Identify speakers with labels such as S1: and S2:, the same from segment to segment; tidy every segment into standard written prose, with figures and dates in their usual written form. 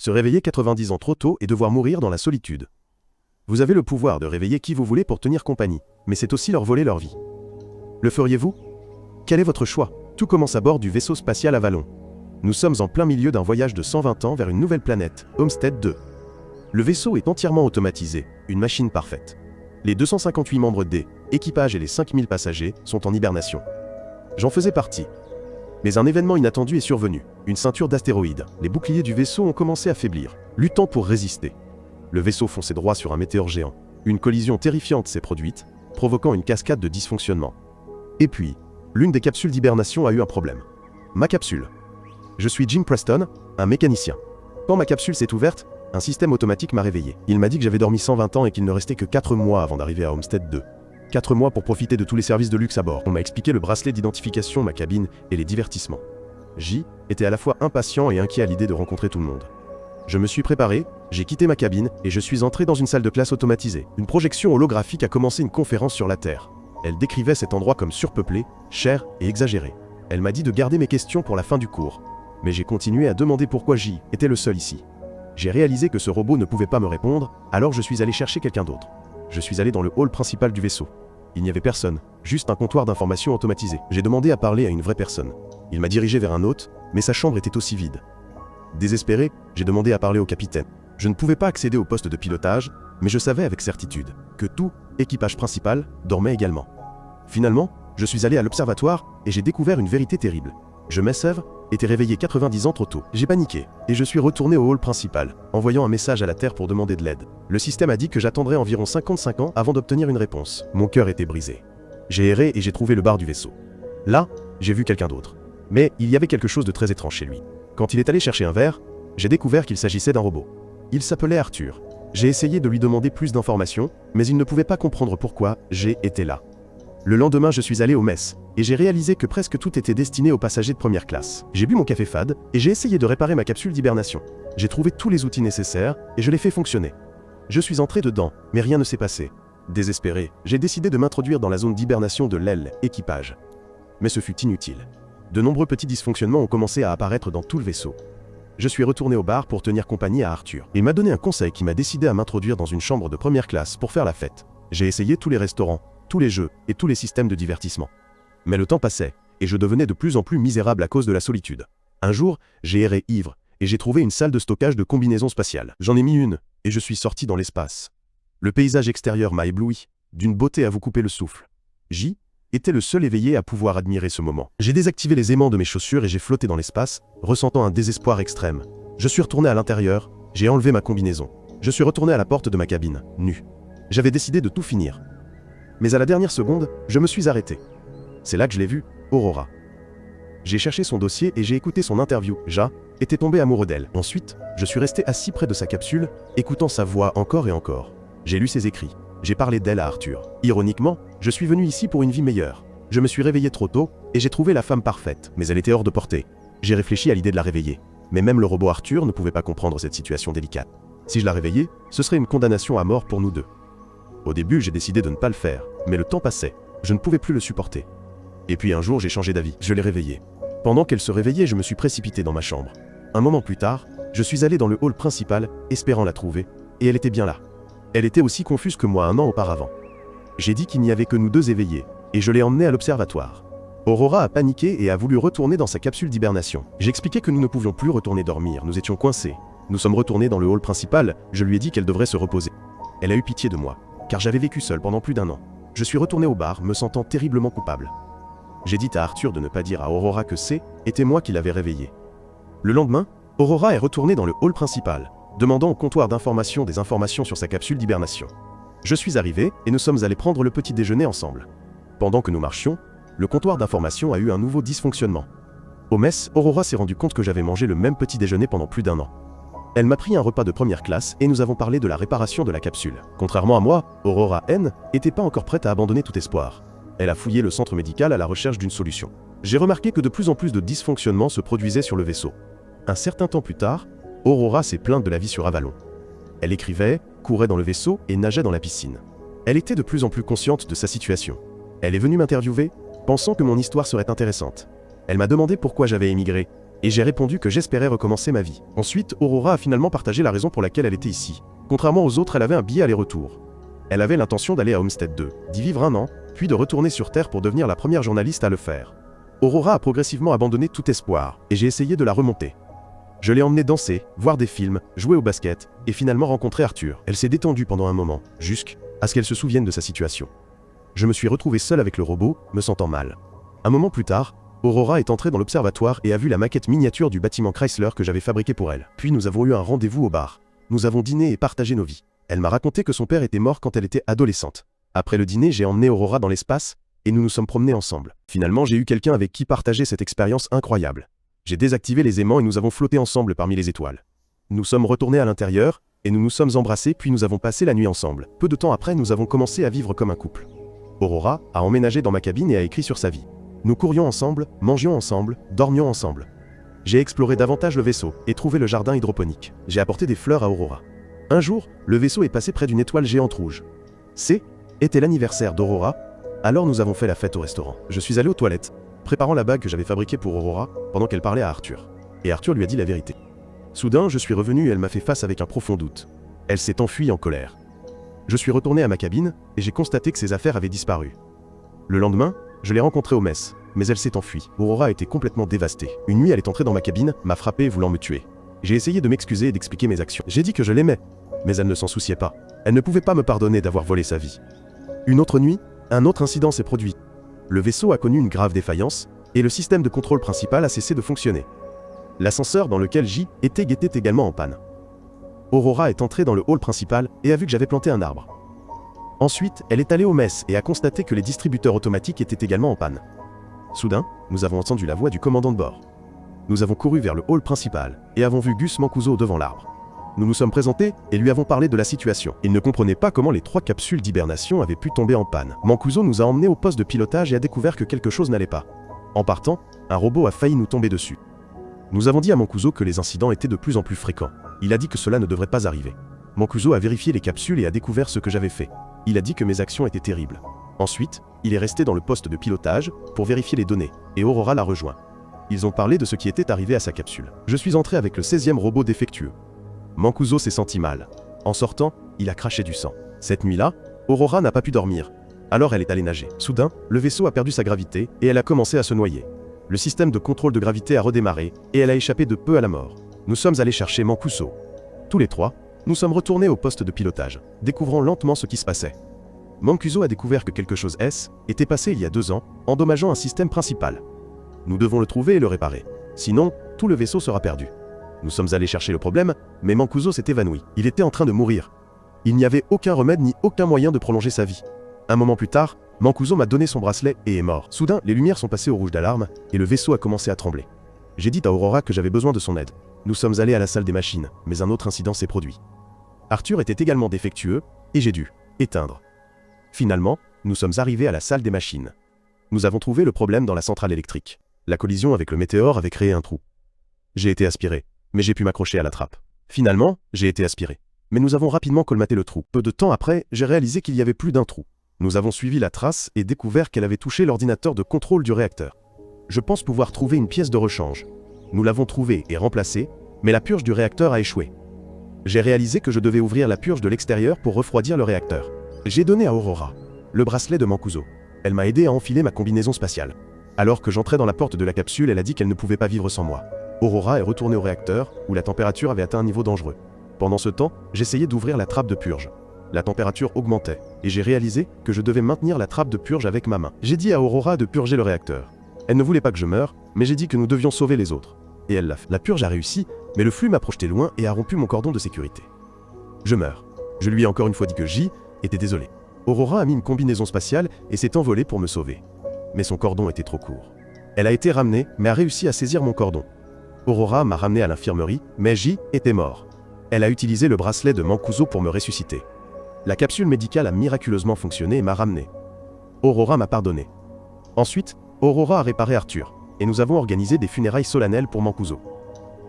S1: Se réveiller 90 ans trop tôt et devoir mourir dans la solitude. Vous avez le pouvoir de réveiller qui vous voulez pour tenir compagnie, mais c'est aussi leur voler leur vie. Le feriez-vous? Quel est votre choix? Tout commence à bord du vaisseau spatial Avalon. Nous sommes en plein milieu d'un voyage de 120 ans vers une nouvelle planète, Homestead 2. Le vaisseau est entièrement automatisé, une machine parfaite. Les 258 membres D, équipage et les 5000 passagers sont en hibernation. J'en faisais partie. Mais un événement inattendu est survenu, une ceinture d'astéroïdes. Les boucliers du vaisseau ont commencé à faiblir, luttant pour résister. Le vaisseau fonçait droit sur un météore géant. Une collision terrifiante s'est produite, provoquant une cascade de dysfonctionnements. Et puis, l'une des capsules d'hibernation a eu un problème. Ma capsule. Je suis Jim Preston, un mécanicien. Quand ma capsule s'est ouverte, un système automatique m'a réveillé. Il m'a dit que j'avais dormi 120 ans et qu'il ne restait que 4 mois avant d'arriver à Homestead 2. 4 mois pour profiter de tous les services de luxe à bord. On m'a expliqué le bracelet d'identification, ma cabine et les divertissements. J était à la fois impatient et inquiet à l'idée de rencontrer tout le monde. Je me suis préparé, j'ai quitté ma cabine et je suis entré dans une salle de classe automatisée. Une projection holographique a commencé une conférence sur la Terre. Elle décrivait cet endroit comme surpeuplé, cher et exagéré. Elle m'a dit de garder mes questions pour la fin du cours. Mais j'ai continué à demander pourquoi J était le seul ici. J'ai réalisé que ce robot ne pouvait pas me répondre, alors je suis allé chercher quelqu'un d'autre. Je suis allé dans le hall principal du vaisseau. Il n'y avait personne, juste un comptoir d'information automatisé. J'ai demandé à parler à une vraie personne. Il m'a dirigé vers un hôte, mais sa chambre était aussi vide. Désespéré, j'ai demandé à parler au capitaine. Je ne pouvais pas accéder au poste de pilotage, mais je savais avec certitude que tout équipage principal dormait également. Finalement, je suis allé à l'observatoire et j'ai découvert une vérité terrible. Je, Messev, était réveillé 90 ans trop tôt. J'ai paniqué et je suis retourné au hall principal, envoyant un message à la Terre pour demander de l'aide. Le système a dit que j'attendrais environ 55 ans avant d'obtenir une réponse. Mon cœur était brisé. J'ai erré et j'ai trouvé le bar du vaisseau. Là, j'ai vu quelqu'un d'autre. Mais il y avait quelque chose de très étrange chez lui. Quand il est allé chercher un verre, j'ai découvert qu'il s'agissait d'un robot. Il s'appelait Arthur. J'ai essayé de lui demander plus d'informations, mais il ne pouvait pas comprendre pourquoi j'ai été là. Le lendemain, je suis allé au mess, et j'ai réalisé que presque tout était destiné aux passagers de première classe. J'ai bu mon café fade, et j'ai essayé de réparer ma capsule d'hibernation. J'ai trouvé tous les outils nécessaires, et je l'ai fait fonctionner. Je suis entré dedans, mais rien ne s'est passé. Désespéré, j'ai décidé de m'introduire dans la zone d'hibernation de l'aile équipage. Mais ce fut inutile. De nombreux petits dysfonctionnements ont commencé à apparaître dans tout le vaisseau. Je suis retourné au bar pour tenir compagnie à Arthur. Il m'a donné un conseil qui m'a décidé à m'introduire dans une chambre de première classe pour faire la fête. J'ai essayé tous les restaurants, tous les jeux et tous les systèmes de divertissement. Mais le temps passait, et je devenais de plus en plus misérable à cause de la solitude. Un jour, j'ai erré ivre, et j'ai trouvé une salle de stockage de combinaisons spatiales. J'en ai mis une, et je suis sorti dans l'espace. Le paysage extérieur m'a ébloui, d'une beauté à vous couper le souffle. J était le seul éveillé à pouvoir admirer ce moment. J'ai désactivé les aimants de mes chaussures et j'ai flotté dans l'espace, ressentant un désespoir extrême. Je suis retourné à l'intérieur, j'ai enlevé ma combinaison. Je suis retourné à la porte de ma cabine, nu. J'avais décidé de tout finir. Mais à la dernière seconde, je me suis arrêté. C'est là que je l'ai vue, Aurora. J'ai cherché son dossier et j'ai écouté son interview. Ja était tombé amoureux d'elle. Ensuite, je suis resté assis près de sa capsule, écoutant sa voix encore et encore. J'ai lu ses écrits. J'ai parlé d'elle à Arthur. Ironiquement, je suis venu ici pour une vie meilleure. Je me suis réveillé trop tôt et j'ai trouvé la femme parfaite, mais elle était hors de portée. J'ai réfléchi à l'idée de la réveiller. Mais même le robot Arthur ne pouvait pas comprendre cette situation délicate. Si je la réveillais, ce serait une condamnation à mort pour nous deux. Au début, j'ai décidé de ne pas le faire, mais le temps passait. Je ne pouvais plus le supporter. Et puis un jour, j'ai changé d'avis. Je l'ai réveillée. Pendant qu'elle se réveillait, je me suis précipité dans ma chambre. Un moment plus tard, je suis allé dans le hall principal, espérant la trouver, et elle était bien là. Elle était aussi confuse que moi un an auparavant. J'ai dit qu'il n'y avait que nous deux éveillés, et je l'ai emmenée à l'observatoire. Aurora a paniqué et a voulu retourner dans sa capsule d'hibernation. J'expliquais que nous ne pouvions plus retourner dormir, nous étions coincés. Nous sommes retournés dans le hall principal, je lui ai dit qu'elle devrait se reposer. Elle a eu pitié de moi, car j'avais vécu seul pendant plus d'1 an. Je suis retourné au bar, me sentant terriblement coupable. J'ai dit à Arthur de ne pas dire à Aurora que était moi qui l'avais réveillée. Le lendemain, Aurora est retournée dans le hall principal, demandant au comptoir d'information des informations sur sa capsule d'hibernation. Je suis arrivé et nous sommes allés prendre le petit déjeuner ensemble. Pendant que nous marchions, le comptoir d'information a eu un nouveau dysfonctionnement. Au mess, Aurora s'est rendu compte que j'avais mangé le même petit déjeuner pendant plus d'1 an. Elle m'a pris un repas de première classe et nous avons parlé de la réparation de la capsule. Contrairement à moi, Aurora N n'était pas encore prête à abandonner tout espoir. Elle a fouillé le centre médical à la recherche d'une solution. J'ai remarqué que de plus en plus de dysfonctionnements se produisaient sur le vaisseau. Un certain temps plus tard, Aurora s'est plainte de la vie sur Avalon. Elle écrivait, courait dans le vaisseau et nageait dans la piscine. Elle était de plus en plus consciente de sa situation. Elle est venue m'interviewer, pensant que mon histoire serait intéressante. Elle m'a demandé pourquoi j'avais émigré, Et j'ai répondu que j'espérais recommencer ma vie. Ensuite, Aurora a finalement partagé la raison pour laquelle elle était ici. Contrairement aux autres, elle avait un billet aller-retour. Elle avait l'intention d'aller à Homestead 2, d'y vivre 1 an, puis de retourner sur Terre pour devenir la première journaliste à le faire. Aurora a progressivement abandonné tout espoir, et j'ai essayé de la remonter. Je l'ai emmenée danser, voir des films, jouer au basket, et finalement rencontrer Arthur. Elle s'est détendue pendant un moment, jusqu'à ce qu'elle se souvienne de sa situation. Je me suis retrouvé seul avec le robot, me sentant mal. Un moment plus tard, Aurora est entrée dans l'observatoire et a vu la maquette miniature du bâtiment Chrysler que j'avais fabriqué pour elle. Puis nous avons eu un rendez-vous au bar. Nous avons dîné et partagé nos vies. Elle m'a raconté que son père était mort quand elle était adolescente. Après le dîner, j'ai emmené Aurora dans l'espace, et nous nous sommes promenés ensemble. Finalement, j'ai eu quelqu'un avec qui partager cette expérience incroyable. J'ai désactivé les aimants et nous avons flotté ensemble parmi les étoiles. Nous sommes retournés à l'intérieur, et nous nous sommes embrassés puis nous avons passé la nuit ensemble. Peu de temps après, nous avons commencé à vivre comme un couple. Aurora a emménagé dans ma cabine et a écrit sur sa vie. Nous courions ensemble, mangions ensemble, dormions ensemble. J'ai exploré davantage le vaisseau et trouvé le jardin hydroponique. J'ai apporté des fleurs à Aurora. Un jour, le vaisseau est passé près d'une étoile géante rouge. Était l'anniversaire d'Aurora, alors nous avons fait la fête au restaurant. Je suis allé aux toilettes, préparant la bague que j'avais fabriquée pour Aurora pendant qu'elle parlait à Arthur. Et Arthur lui a dit la vérité. Soudain, je suis revenu et elle m'a fait face avec un profond doute. Elle s'est enfuie en colère. Je suis retourné à ma cabine et j'ai constaté que ses affaires avaient disparu. Le lendemain, je l'ai rencontrée au mess, mais elle s'est enfuie. Aurora était complètement dévastée. Une nuit, elle est entrée dans ma cabine, m'a frappé voulant me tuer. J'ai essayé de m'excuser et d'expliquer mes actions. J'ai dit que je l'aimais, mais elle ne s'en souciait pas. Elle ne pouvait pas me pardonner d'avoir volé sa vie. Une autre nuit, un autre incident s'est produit. Le vaisseau a connu une grave défaillance, et le système de contrôle principal a cessé de fonctionner. L'ascenseur dans lequel J était également en panne. Aurora est entrée dans le hall principal et a vu que j'avais planté un arbre. Ensuite, elle est allée au mess et a constaté que les distributeurs automatiques étaient également en panne. Soudain, nous avons entendu la voix du commandant de bord. Nous avons couru vers le hall principal et avons vu Gus Mancuso devant l'arbre. Nous nous sommes présentés et lui avons parlé de la situation. Il ne comprenait pas comment les 3 capsules d'hibernation avaient pu tomber en panne. Mancuso nous a emmenés au poste de pilotage et a découvert que quelque chose n'allait pas. En partant, un robot a failli nous tomber dessus. Nous avons dit à Mancuso que les incidents étaient de plus en plus fréquents. Il a dit que cela ne devrait pas arriver. Mancuso a vérifié les capsules et a découvert ce que j'avais fait. Il a dit que mes actions étaient terribles. Ensuite, il est resté dans le poste de pilotage pour vérifier les données, et Aurora l'a rejoint. Ils ont parlé de ce qui était arrivé à sa capsule. Je suis entré avec le 16e robot défectueux. Mancuso s'est senti mal. En sortant, il a craché du sang. Cette nuit-là, Aurora n'a pas pu dormir. Alors elle est allée nager. Soudain, le vaisseau a perdu sa gravité et elle a commencé à se noyer. Le système de contrôle de gravité a redémarré et elle a échappé de peu à la mort. Nous sommes allés chercher Mancuso. Tous les 3, nous sommes retournés au poste de pilotage, découvrant lentement ce qui se passait. Mancuso a découvert que quelque chose était passé il y a 2 ans, endommageant un système principal. Nous devons le trouver et le réparer. Sinon, tout le vaisseau sera perdu. Nous sommes allés chercher le problème, mais Mancuso s'est évanoui. Il était en train de mourir. Il n'y avait aucun remède ni aucun moyen de prolonger sa vie. Un moment plus tard, Mancuso m'a donné son bracelet et est mort. Soudain, les lumières sont passées au rouge d'alarme et le vaisseau a commencé à trembler. J'ai dit à Aurora que j'avais besoin de son aide. Nous sommes allés à la salle des machines, mais un autre incident s'est produit. Arthur était également défectueux et j'ai dû éteindre. Finalement, nous sommes arrivés à la salle des machines. Nous avons trouvé le problème dans la centrale électrique. La collision avec le météore avait créé un trou. J'ai été aspiré, mais j'ai pu m'accrocher à la trappe. Finalement, j'ai été aspiré. Mais nous avons rapidement colmaté le trou. Peu de temps après, j'ai réalisé qu'il y avait plus d'un trou. Nous avons suivi la trace et découvert qu'elle avait touché l'ordinateur de contrôle du réacteur. Je pense pouvoir trouver une pièce de rechange. Nous l'avons trouvée et remplacée, mais la purge du réacteur a échoué. J'ai réalisé que je devais ouvrir la purge de l'extérieur pour refroidir le réacteur. J'ai donné à Aurora le bracelet de Mancuso. Elle m'a aidé à enfiler ma combinaison spatiale. Alors que j'entrais dans la porte de la capsule, elle a dit qu'elle ne pouvait pas vivre sans moi. Aurora est retournée au réacteur, où la température avait atteint un niveau dangereux. Pendant ce temps, j'essayais d'ouvrir la trappe de purge. La température augmentait, et j'ai réalisé que je devais maintenir la trappe de purge avec ma main. J'ai dit à Aurora de purger le réacteur. Elle ne voulait pas que je meure, mais j'ai dit que nous devions sauver les autres. Et elle l'a fait. La purge a réussi, mais le flux m'a projeté loin et a rompu mon cordon de sécurité. Je meurs. Je lui ai encore une fois dit que J était désolé. Aurora a mis une combinaison spatiale et s'est envolée pour me sauver. Mais son cordon était trop court. Elle a été ramenée, mais a réussi à saisir mon cordon. Aurora m'a ramené à l'infirmerie, mais J était mort. Elle a utilisé le bracelet de Mancuso pour me ressusciter. La capsule médicale a miraculeusement fonctionné et m'a ramené. Aurora m'a pardonné. Ensuite, Aurora a réparé Arthur, et nous avons organisé des funérailles solennelles pour Mancuso.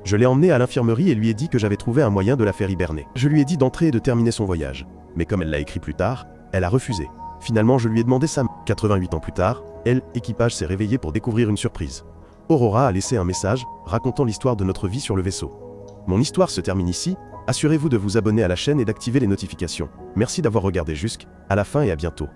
S1: Je l'ai emmenée à l'infirmerie et lui ai dit que j'avais trouvé un moyen de la faire hiberner. Je lui ai dit d'entrer et de terminer son voyage, mais comme elle l'a écrit plus tard, elle a refusé. Finalement, je lui ai demandé ça. 88 ans plus tard, l'équipage s'est réveillé pour découvrir une surprise. Aurora a laissé un message, racontant l'histoire de notre vie sur le vaisseau. Mon histoire se termine ici, assurez-vous de vous abonner à la chaîne et d'activer les notifications. Merci d'avoir regardé jusqu'à la fin et à bientôt.